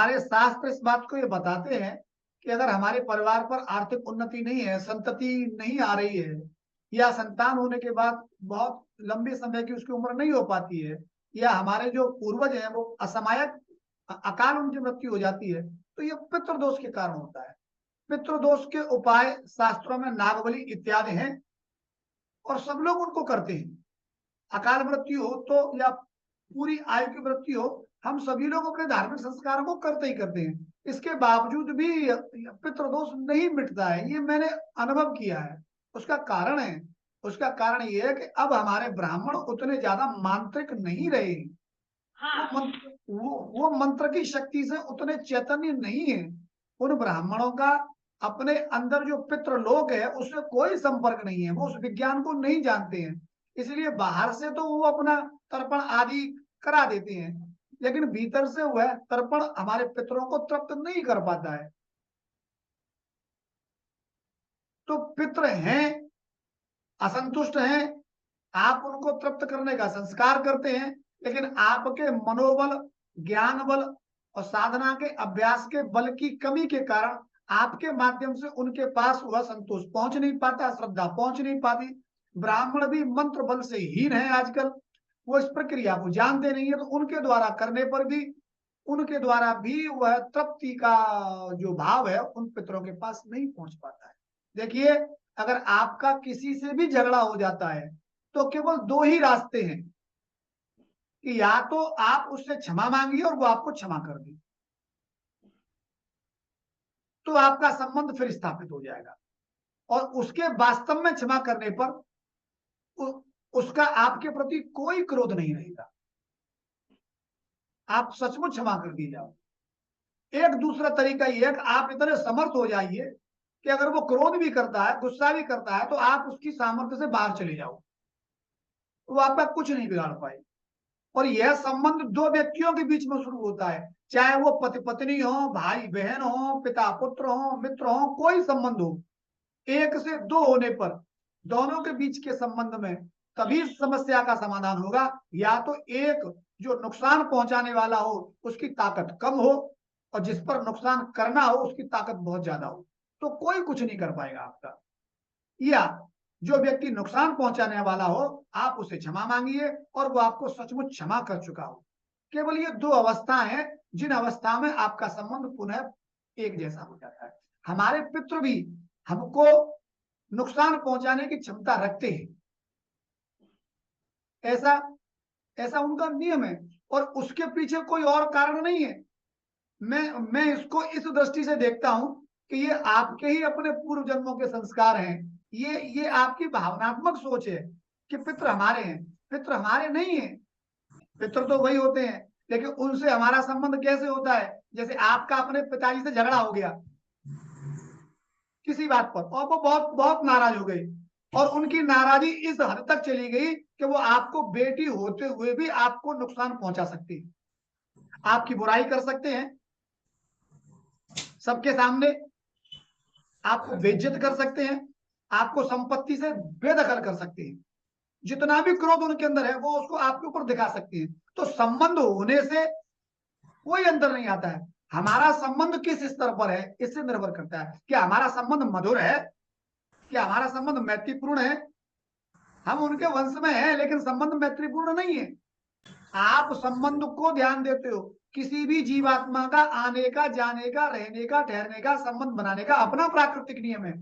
हमारे शास्त्र इस बात को ये बताते हैं कि अगर हमारे परिवार पर आर्थिक उन्नति नहीं है, संतति नहीं आ रही है, या संतान होने के बाद बहुत लंबे समय की उसकी उम्र नहीं हो पाती है, या हमारे जो पूर्वज हैं वो असमयक अकाल उनकी मृत्यु हो जाती है, तो ये पितृदोष के कारण होता है। पितृदोष के उपाय शास्त्रों में नागबलि इत्यादि हैं और सब लोग उनको करते हैं। अकाल मृत्यु हो तो या पूरी आयु की मृत्यु हो, हम सभी लोग अपने धार्मिक संस्कारों को करते ही करते हैं। इसके बावजूद भी पितृदोष नहीं मिटता है, ये मैंने अनुभव किया है। उसका कारण है, उसका कारण ये है कि अब हमारे ब्राह्मण उतने ज्यादा मांत्रिक नहीं रहे। हाँ वो मंत्र की शक्ति से उतने चैतन्य नहीं है। उन ब्राह्मणों का अपने अंदर जो पितृलोक है उससे कोई संपर्क नहीं है, वो उस विज्ञान को नहीं जानते हैं। इसलिए बाहर से तो वो अपना तर्पण आदि करा देते हैं, लेकिन भीतर से वह तर्पण हमारे पितरों को तृप्त नहीं कर पाता है। तो पितृ हैं, असंतुष्ट हैं, आप उनको तृप्त करने का संस्कार करते हैं, लेकिन आपके मनोबल, ज्ञान बल और साधना के अभ्यास के बल की कमी के कारण आपके माध्यम से उनके पास वह संतोष पहुंच नहीं पाता, श्रद्धा पहुंच नहीं पाती। ब्राह्मण भी मंत्र बल से हीन है आजकल, वो इस प्रक्रिया को जानते नहीं है, तो उनके द्वारा करने पर भी, उनके द्वारा भी वह तृप्ति का जो भाव है उन पितरों के पास नहीं पहुंच पाता है। देखिए, अगर आपका किसी से भी झगड़ा हो जाता है तो केवल दो ही रास्ते हैं कि या तो आप उससे क्षमा मांगिए और वो आपको क्षमा कर दे, तो आपका संबंध फिर स्थापित हो जाएगा। और उसके वास्तव में क्षमा करने पर उसका आपके प्रति कोई क्रोध नहीं रहेगा, आप सचमुच क्षमा कर दी जाओ। एक दूसरा तरीका यह है कि आप इतने समर्थ हो जाइए कि अगर वो क्रोध भी करता है, गुस्सा भी करता है, तो आप उसकी सामर्थ्य से बाहर चले जाओ, वो आपका कुछ नहीं बिगाड़ पाए। और यह संबंध दो व्यक्तियों के बीच में शुरू होता है, चाहे वो पति पत्नी हो, भाई बहन हो, पिता पुत्र हो, मित्र हो, कोई संबंध हो। एक से दो होने पर दोनों के बीच के संबंध में तभी समस्या का समाधान होगा, या तो एक जो नुकसान पहुंचाने वाला हो उसकी ताकत कम हो और जिस पर नुकसान करना हो उसकी ताकत बहुत ज्यादा हो, तो कोई कुछ नहीं कर पाएगा आपका। या जो व्यक्ति नुकसान पहुंचाने वाला हो, आप उसे क्षमा मांगिए और वो आपको सचमुच क्षमा कर चुका हो। केवल ये दो अवस्था हैं जिन अवस्था में आपका संबंध पुनः एक जैसा हो जाता है। हमारे पितृ भी हमको नुकसान पहुंचाने की क्षमता रखते हैं, ऐसा ऐसा उनका नियम है, और उसके पीछे कोई और कारण नहीं है। मैं इसको इस दृष्टि से देखता हूं कि ये आपके ही अपने पूर्व जन्मों के संस्कार हैं। ये आपकी भावनात्मक सोच है कि पितृ हमारे हैं। पितृ हमारे नहीं है, पितृ तो वही होते हैं, लेकिन उनसे हमारा संबंध कैसे होता है? जैसे आपका अपने पिताजी से झगड़ा हो गया किसी बात पर और वो बहुत बहुत नाराज हो गए, और उनकी नाराजगी इस हद तक चली गई कि वो आपको बेटी होते हुए भी आपको नुकसान पहुंचा सकती है, आपकी बुराई कर सकते हैं सबके सामने, आपको बेइज्जत कर सकते हैं, आपको संपत्ति से बेदखल कर सकते हैं। जितना भी क्रोध उनके अंदर है वो उसको आपके ऊपर दिखा सकते हैं। तो संबंध होने से कोई अंतर नहीं आता है। हमारा संबंध किस स्तर पर है इससे निर्भर करता है। क्या हमारा संबंध मधुर है? क्या हमारा संबंध मैत्रीपूर्ण है? हम उनके वंश में हैं लेकिन संबंध मैत्रीपूर्ण नहीं है। आप संबंध को ध्यान देते हो, किसी भी जीवात्मा का आने का, जाने का, रहने का, ठहरने का, संबंध बनाने का अपना प्राकृतिक नियम है।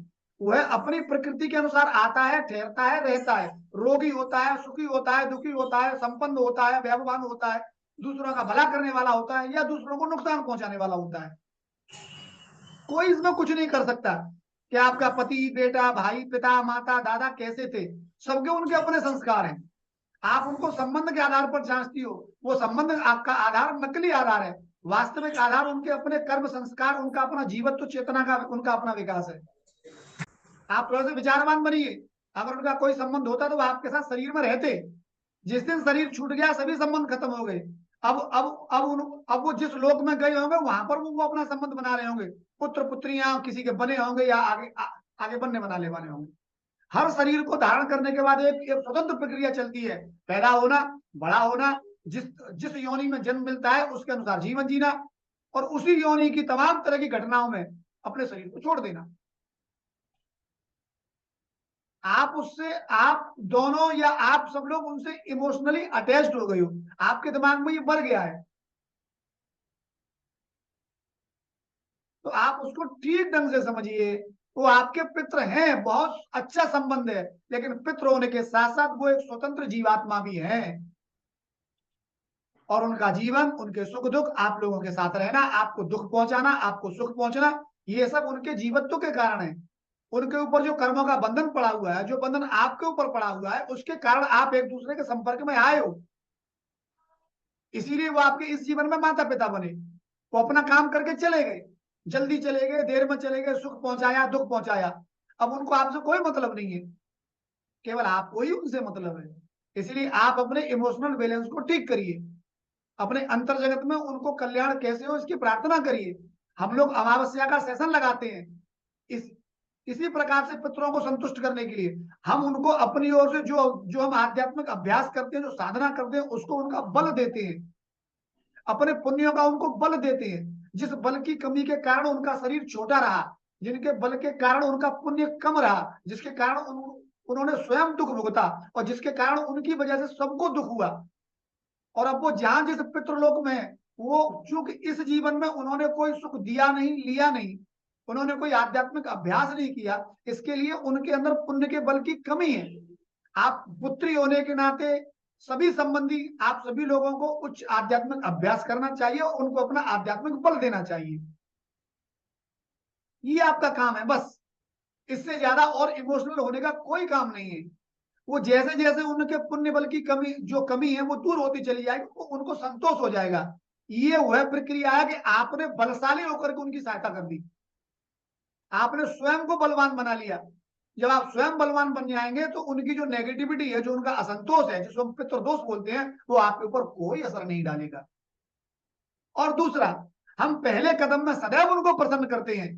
वह अपनी प्रकृति के अनुसार आता है, ठहरता है, रहता है, रोगी होता है, सुखी होता है, दुखी होता है, संपन्न होता है, वैभवान होता है, दूसरों का भला करने वाला होता है या दूसरों को नुकसान पहुंचाने वाला होता है। कोई इसमें कुछ नहीं कर सकता कि आपका पति, बेटा, भाई, पिता, माता, दादा कैसे थे। सबके उनके अपने संस्कार हैं। आप उनको संबंध के आधार पर जांचती हो, वो संबंध आपका आधार नकली आधार है। वास्तविक आधार उनके अपने कर्म संस्कार, उनका अपना जीवत्व चेतना का उनका अपना विकास है। आप थोड़ा सा विचारवान बनिए। अगर उनका कोई संबंध होता तो वो आपके साथ शरीर में रहते। जिस दिन शरीर छूट गया सभी संबंध खत्म हो गए। अब वो जिस लोक में गए होंगे वहां पर वो अपना संबंध बना रहे होंगे, पुत्र पुत्रियां किसी के बने होंगे या आगे बनने बनाने वाले होंगे। हर शरीर को धारण करने के बाद एक स्वतंत्र प्रक्रिया चलती है, पैदा होना, बड़ा होना, जिस जिस योनि में जन्म मिलता है उसके अनुसार जीवन जीना, और उसी योनि की तमाम तरह की घटनाओं में अपने शरीर को छोड़ देना। आप उससे, आप दोनों या आप सब लोग उनसे इमोशनली अटैच्ड हो गए हो, आपके दिमाग में ये बढ़ गया है, तो आप उसको ठीक ढंग से समझिए। वो आपके पित्र हैं, बहुत अच्छा संबंध है, लेकिन पित्र होने के साथ साथ वो एक स्वतंत्र जीवात्मा भी है, और उनका जीवन, उनके सुख दुख, आप लोगों के साथ रहना, आपको दुख पहुंचाना, आपको सुख पहुंचना, ये सब उनके जीवत्व के कारण है। उनके ऊपर जो कर्मों का बंधन पड़ा हुआ है, जो बंधन आपके ऊपर पड़ा हुआ है, उसके कारण आप एक दूसरे के संपर्क में आए हो। इसीलिए वो आपके इस जीवन में माता पिता बने। वो अपना काम करके चले गए, जल्दी चले गए, देर में चले गए, सुख पहुंचाया, दुख पहुंचाया। अब उनको आपसे कोई मतलब नहीं है, केवल आपको ही उनसे मतलब है। इसलिए आप अपने इमोशनल बैलेंस को ठीक करिए, अपने अंतर जगत में उनको कल्याण कैसे हो इसकी प्रार्थना करिए। हम लोग अमावस्या का सेशन लगाते हैं इस इसी प्रकार से पितरों को संतुष्ट करने के लिए। हम उनको अपनी ओर से जो जो हम आध्यात्मिक अभ्यास करते हैं, जो साधना करते हैं, उसको उनका बल देते हैं, अपने पुण्यों का उनको बल देते हैं। जिस बल की कमी के कारण उनका शरीर छोटा रहा, जिनके बल के कारण उनका पुण्य कम रहा, जिसके कारण उन्होंने स्वयं दुख भुगता, और जिसके कारण उनकी वजह से सबको दुख हुआ, और अब वो जहां जिस पितृलोक में है, वो चूंकि इस जीवन में उन्होंने कोई सुख दिया नहीं, लिया नहीं, उन्होंने कोई आध्यात्मिक अभ्यास नहीं किया, इसके लिए उनके अंदर पुण्य के बल की कमी है। आप पुत्री होने के नाते सभी संबंधी, आप सभी लोगों को उच्च आध्यात्मिक अभ्यास करना चाहिए और उनको अपना आध्यात्मिक बल देना चाहिए। ये आपका काम है बस, इससे ज्यादा और इमोशनल होने का कोई काम नहीं है। वो जैसे जैसे उनके पुण्य बल की कमी, जो कमी है वो दूर होती चली जाएगी, वो उनको संतोष हो जाएगा। ये वह प्रक्रिया है कि आपने बलशाली होकर के उनकी सहायता कर दी, आपने स्वयं को बलवान बना लिया। जब आप स्वयं बलवान बन जाएंगे तो उनकी जो नेगेटिविटी है, जो उनका असंतोष है, जिसको हम पितृदोष बोलते हैं, वो आपके ऊपर कोई असर नहीं डालेगा। और दूसरा, हम पहले कदम में सदैव उनको प्रसन्न करते हैं,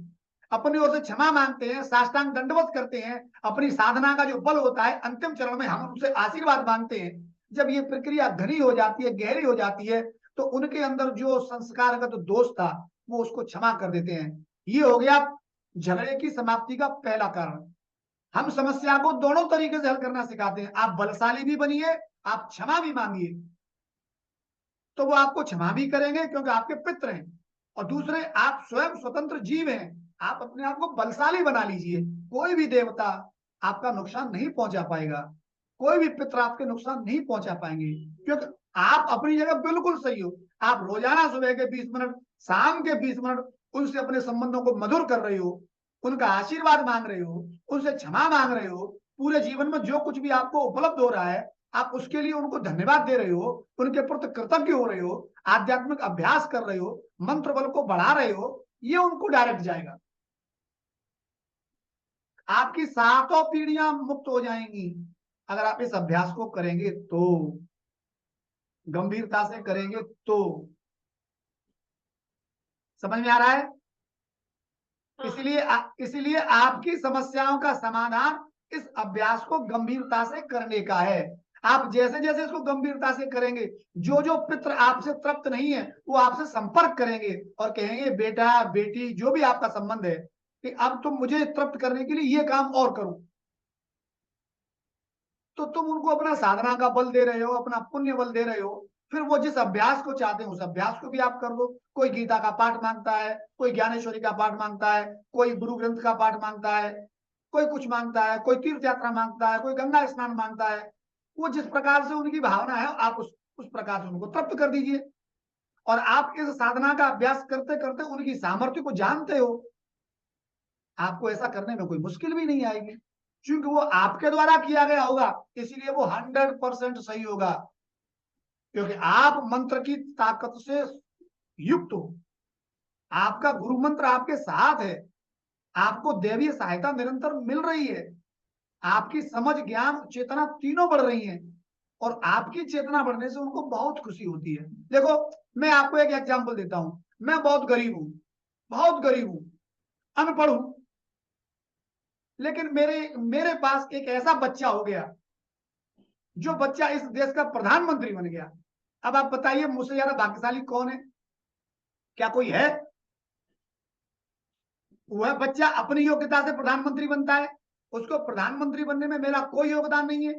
अपनी ओर से क्षमा मांगते हैं, साष्टांग दंडवत करते हैं, अपनी साधना का जो बल होता है अंतिम चरण में हम उनसे आशीर्वाद मांगते हैं। जब ये प्रक्रिया घनी हो जाती है, गहरी हो जाती है, तो उनके अंदर जो संस्कारगत दोष था वो उसको क्षमा कर देते हैं। ये हो गया झगड़े की समाप्ति का पहला कारण। हम समस्या को दोनों तरीके से हल करना सिखाते हैं, आप बलशाली भी बनिए, आप क्षमा भी मांगिए, तो वो आपको क्षमा भी करेंगे क्योंकि आपके पित्र हैं। और दूसरे, आप स्वयं स्वतंत्र जीव हैं, आप अपने आप को बलशाली बना लीजिए। कोई भी देवता आपका नुकसान नहीं पहुंचा पाएगा, कोई भी पितर आपके नुकसान नहीं पहुंचा पाएंगे, क्योंकि आप अपनी जगह बिल्कुल सही हो। आप रोजाना सुबह के 20 मिनट, शाम के 20 मिनट उनसे अपने संबंधों को मधुर कर रहे हो, उनका आशीर्वाद मांग रहे हो, उनसे क्षमा मांग रहे हो। पूरे जीवन में जो कुछ भी आपको उपलब्ध हो रहा है, आप उसके लिए उनको धन्यवाद दे रहे हो, उनके प्रति कृतज्ञ हो रहे हो, आध्यात्मिक अभ्यास कर रहे हो, मंत्र बल को बढ़ा रहे हो, ये उनको डायरेक्ट जाएगा। आपकी सातों पीढ़ियां मुक्त हो जाएंगी अगर आप इस अभ्यास को करेंगे तो, गंभीरता से करेंगे तो। समझ में आ रहा है? इसलिए आपकी समस्याओं का समाधान इस अभ्यास को गंभीरता से करने का है। आप जैसे जैसे इसको गंभीरता से करेंगे, जो जो पित्र आपसे तृप्त नहीं है वो आपसे संपर्क करेंगे और कहेंगे, बेटा बेटी जो भी आपका संबंध है, कि अब तुम मुझे तृप्त करने के लिए ये काम और करो। तो तुम उनको अपना साधना का बल दे रहे हो, अपना पुण्य बल दे रहे हो। फिर वो जिस अभ्यास को चाहते हैं उस अभ्यास को भी आप कर दो। कोई गीता का पाठ मांगता है, कोई ज्ञानेश्वरी का पाठ मांगता है, कोई गुरु ग्रंथ का पाठ मांगता है, कोई कुछ मांगता है, कोई तीर्थ यात्रा मांगता है, कोई गंगा स्नान मांगता है। वो जिस प्रकार से उनकी भावना है, आप उस प्रकार से उनको तृप्त कर दीजिए। और आप इस साधना का अभ्यास करते करते उनकी सामर्थ्य को जानते हो, आपको ऐसा करने में कोई मुश्किल भी नहीं आएगी, क्योंकि वो आपके द्वारा किया गया होगा, इसलिए वो 100% सही होगा। क्योंकि आप मंत्र की ताकत से युक्त हो, आपका गुरु मंत्र आपके साथ है, आपको दैवीय सहायता निरंतर मिल रही है, आपकी समझ ज्ञान चेतना तीनों बढ़ रही हैं, और आपकी चेतना बढ़ने से उनको बहुत खुशी होती है। देखो, मैं आपको एक एग्जांपल देता हूं। मैं बहुत गरीब हूं, बहुत गरीब हूं, अनपढ़ हूं, लेकिन मेरे मेरे पास एक ऐसा बच्चा हो गया, जो बच्चा इस देश का प्रधानमंत्री बन गया। अब आप बताइए, मुझसे ज्यादा भाग्यशाली कौन है? क्या कोई है? वह बच्चा अपनी योग्यता से प्रधानमंत्री बनता है, उसको प्रधानमंत्री बनने में मेरा कोई योगदान नहीं है।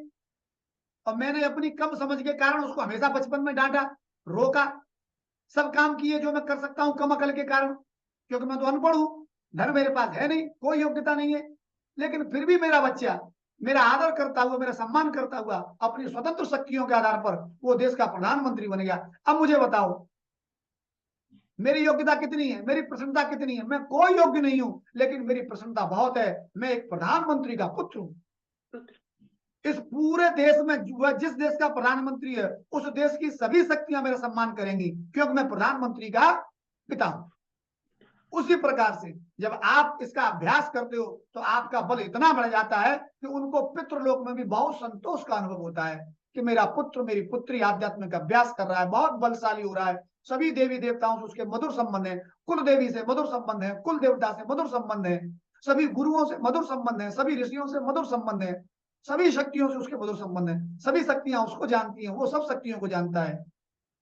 और मैंने अपनी कम समझ के कारण उसको हमेशा बचपन में डांटा, रोका, सब काम किए जो मैं कर सकता हूं कम अकल के कारण, क्योंकि मैं तो अनपढ़ हूं, धन मेरे पास है नहीं, कोई योग्यता नहीं है। लेकिन फिर भी मेरा बच्चा मेरा आदर करता हुआ, मेरा सम्मान करता हुआ, अपनी स्वतंत्र शक्तियों के आधार पर वो देश का प्रधानमंत्री बन गया। अब मुझे बताओ, मेरी योग्यता कितनी है, मेरी प्रसन्नता कितनी है? मैं कोई योग्य नहीं हूं, लेकिन मेरी प्रसन्नता बहुत है, मैं एक प्रधानमंत्री का पुत्र हूं। इस पूरे देश में वह जिस देश का प्रधानमंत्री है, उस देश की सभी शक्तियां मेरा सम्मान करेंगी, क्योंकि मैं प्रधानमंत्री का पिता हूं। उसी प्रकार से जब आप इसका अभ्यास करते हो तो आपका बल इतना बढ़ जाता है कि उनको पितृलोक में भी बहुत संतोष का अनुभव होता है कि मेरा पुत्र, मेरी पुत्री आध्यात्मिक अभ्यास कर रहा है, बहुत बलशाली हो रहा है। सभी देवी देवताओं से उसके मधुर संबंध है, कुल देवी से मधुर संबंध है, कुल देवता से मधुर संबंध है, सभी गुरुओं से मधुर संबंध है, सभी ऋषियों से मधुर संबंध है, सभी शक्तियों से उसके मधुर संबंध है। सभी शक्तियां उसको जानती हैं, वो सब शक्तियों को जानता है,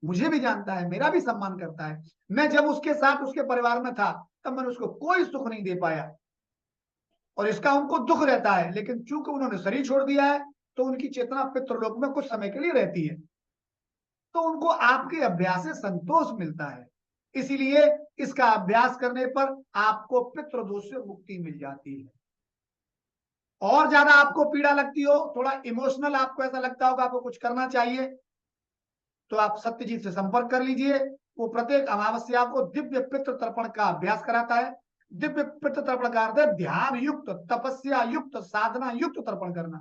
मुझे भी जानता है, मेरा भी सम्मान करता है। मैं जब उसके साथ उसके परिवार में था तब मैंने उसको कोई सुख नहीं दे पाया, और इसका उनको दुख रहता है। लेकिन चूंकि उन्होंने शरीर छोड़ दिया है तो उनकी चेतना पितृलोक में कुछ समय के लिए रहती है, तो उनको आपके अभ्यास से संतोष मिलता है। इसीलिए इसका अभ्यास करने पर आपको पितृदोष से मुक्ति मिल जाती है। और ज्यादा आपको पीड़ा लगती हो, थोड़ा इमोशनल आपको ऐसा लगता होगा आपको कुछ करना चाहिए, तो आप सत्यजीत से संपर्क कर लीजिए। वो प्रत्येक अमावस्या को दिव्य पितृ तर्पण का अभ्यास कराता है। दिव्य पितृ तर्पण का अर्थ है ध्यान युक्त, तपस्या युक्त, साधना युक्त तर्पण करना।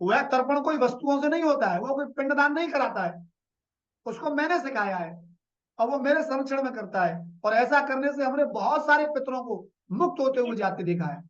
वह तर्पण कोई वस्तुओं से नहीं होता है, वो कोई पिंडदान नहीं कराता है, उसको मैंने सिखाया है और वो मेरे संरक्षण में करता है। और ऐसा करने से हमने बहुत सारे पितरों को मुक्त होते हुए जाते देखा है।